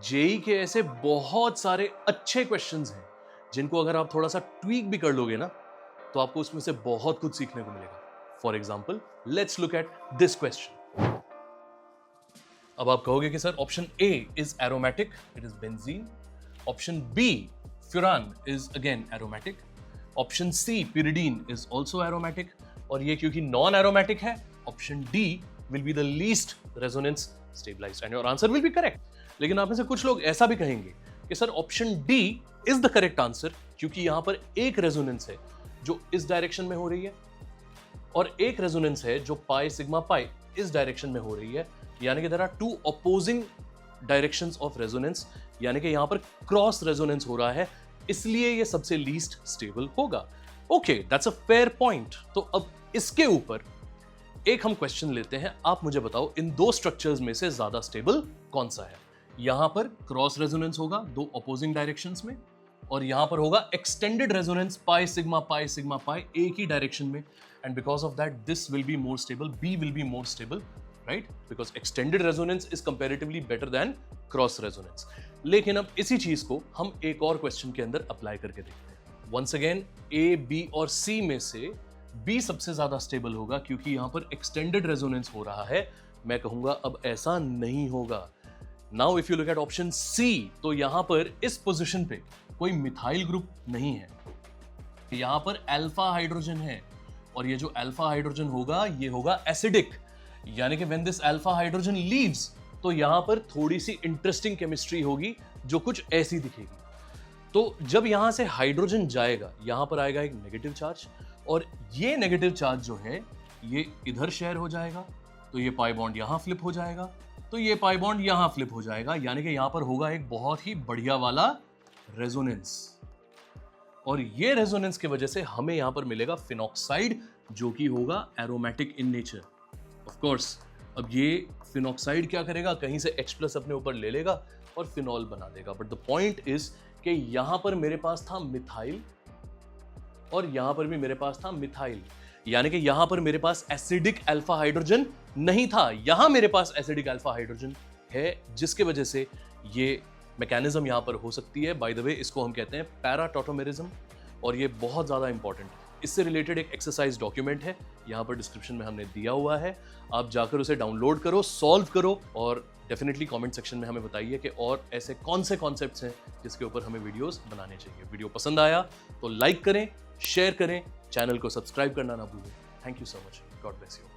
JEE के ऐसे बहुत सारे अच्छे क्वेश्चंस हैं जिनको अगर आप थोड़ा सा ट्वीक भी कर लोगे ना तो आपको उसमें से बहुत कुछ सीखने को मिलेगा। For example, let's look at this question. अब आप कहोगे कि sir option A is aromatic, it is benzene. Option B furan is again aromatic. Option C pyridine is also aromatic. और ये क्योंकि नॉन एरोमेटिक है, option D will be the least resonance stabilized and your answer will be correct. लेकिन आप में से कुछ लोग ऐसा भी कहेंगे कि sir option D is the correct answer क्योंकि यहां पर एक रेजोनेंस है जो इस डायरेक्शन में हो रही है और एक रेजोनेंस है जो पाई सिग्मा पाई इस डायरेक्शन में हो रही है, यानी कि there are two opposing directions of resonance, यानी कि यहां पर क्रॉस रेजोनेंस हो रहा है, इसलिए ये सबसे लीस्ट स्टेबल होगा। Okay, that's a fair point. तो अब इसके ऊपर एक हम क्वेश्चन लेते हैं। आप मुझे बताओ इन दो स्ट्रक्चर्स में से ज्यादा स्टेबल कौन सा है। यहां पर क्रॉस रेजोनेंस होगा दो अपोजिंग डायरेक्शंस में और यहां पर होगा extended resonance pi sigma pi एक ही डायरेक्शन में, and because of that this will be more stable, B will be more stable, right, because extended resonance is comparatively better than cross resonance. लेकिन अब इसी चीज को हम एक और क्वेश्चन के अंदर अप्लाई करके देखते हैं। वंस अगेन ए, बी और सी में से बी सबसे ज्यादा स्टेबल होगा क्योंकि यहां पर एक्सटेंडेड रेजोनेंस हो रहा है। मैं कहूंगा अब ऐसा नहीं होगा। Now if you look at option C, तो यहां पर इस पोजीशन पे कोई मिथाइल ग्रुप नहीं है, यहां पर अल्फा हाइड्रोजन है और ये जो अल्फा हाइड्रोजन होगा ये होगा एसिडिक, यानी कि when this alpha hydrogen leaves तो यहां पर थोड़ी सी इंटरेस्टिंग केमिस्ट्री होगी जो कुछ ऐसी दिखेगी। तो जब यहां से हाइड्रोजन जाएगा यहां पर आएगा एक नेगेटिव चार्ज और ये नेगेटिव चार्ज जो है ये इधर शेयर हो जाएगा, तो ये पाई बॉन्ड यहां फ्लिप हो जाएगा, तो ये पाई बॉन्ड यहां फ्लिप हो जाएगा, यानी कि यहां पर होगा एक बहुत ही बढ़िया वाला रेजोनेंस और ये रेजोनेंस की वजह से हमें यहां पर मिलेगा फिनॉक्साइड जो कि होगा aromatic in nature. Of course अब ये फिनॉक्साइड क्या करेगा, कहीं से H+ अपने ऊपर ले लेगा और फिनॉल बना देगा। बट द पॉइंट इज कि यहां पर मेरे पास था मिथाइल और यहां पर भी मेरे पास था मिथाइल, यानी कि यहां पर मेरे पास एसिडिक अल्फा हाइड्रोजन नहीं था, यहां मेरे पास एसिडिक अल्फा हाइड्रोजन है, जिसके वजह से ये मैकेनिज्म यहां पर हो सकती है। बाय द वे इसको हम कहते हैं पैरा टॉटोमेरिज्म और ये बहुत ज्यादा इंपॉर्टेंट है। इससे रिलेटेड एक एक्सरसाइज डॉक्यूमेंट है, यहां पर डिस्क्रिप्शन में हमने दिया हुआ है, आप जाकर उसे डाउनलोड करो, सॉल्व करो और डेफिनेटली कमेंट सेक्शन में हमें बताइए कि और ऐसे कौन से कॉन्सेप्ट्स हैं जिसके ऊपर हमें वीडियोस बनाने चाहिए। वीडियो पसंद आया तो लाइक करें, शेयर करें, चैनल को सब्सक्राइब करना ना भूलें। Thank you so much, God bless you.